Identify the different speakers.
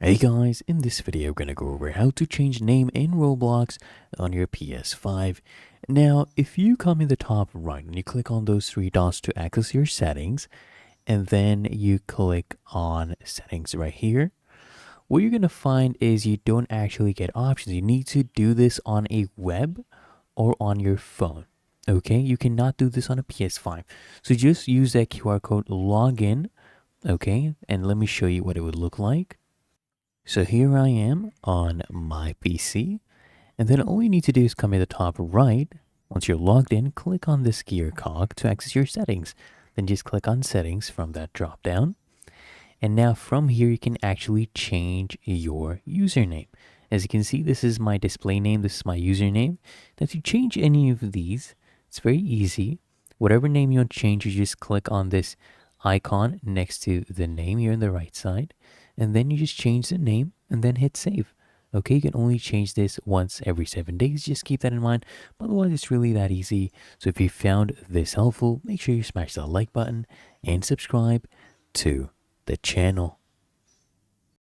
Speaker 1: Hey guys, in this video we're gonna go over how to change name in Roblox on your PS5. Now, if you come in the top right and you click on those three dots to access your settings, and then you click on settings right here, what you're gonna find is you don't actually get options. You need to do this on a web or on your phone. Okay, you cannot do this on a PS5. So just use that QR code, log in, okay, and let me show you what it would look like. So here I am on my PC, and then all you need to do is come to the top right. Once you're logged in, click on this gear cog to access your settings. Then just click on settings from that drop down. And now from here, you can actually change your username. As you can see, this is my display name. This is my username. Now to change any of these, it's very easy. Whatever name you want to change, you just click on this icon next to the name here on the right side. And then you just change the name and then hit save. Okay, you can only change this once every 7 days. Just keep that in mind. But otherwise, it's really that easy. So if you found this helpful, make sure you smash that like button and subscribe to the channel.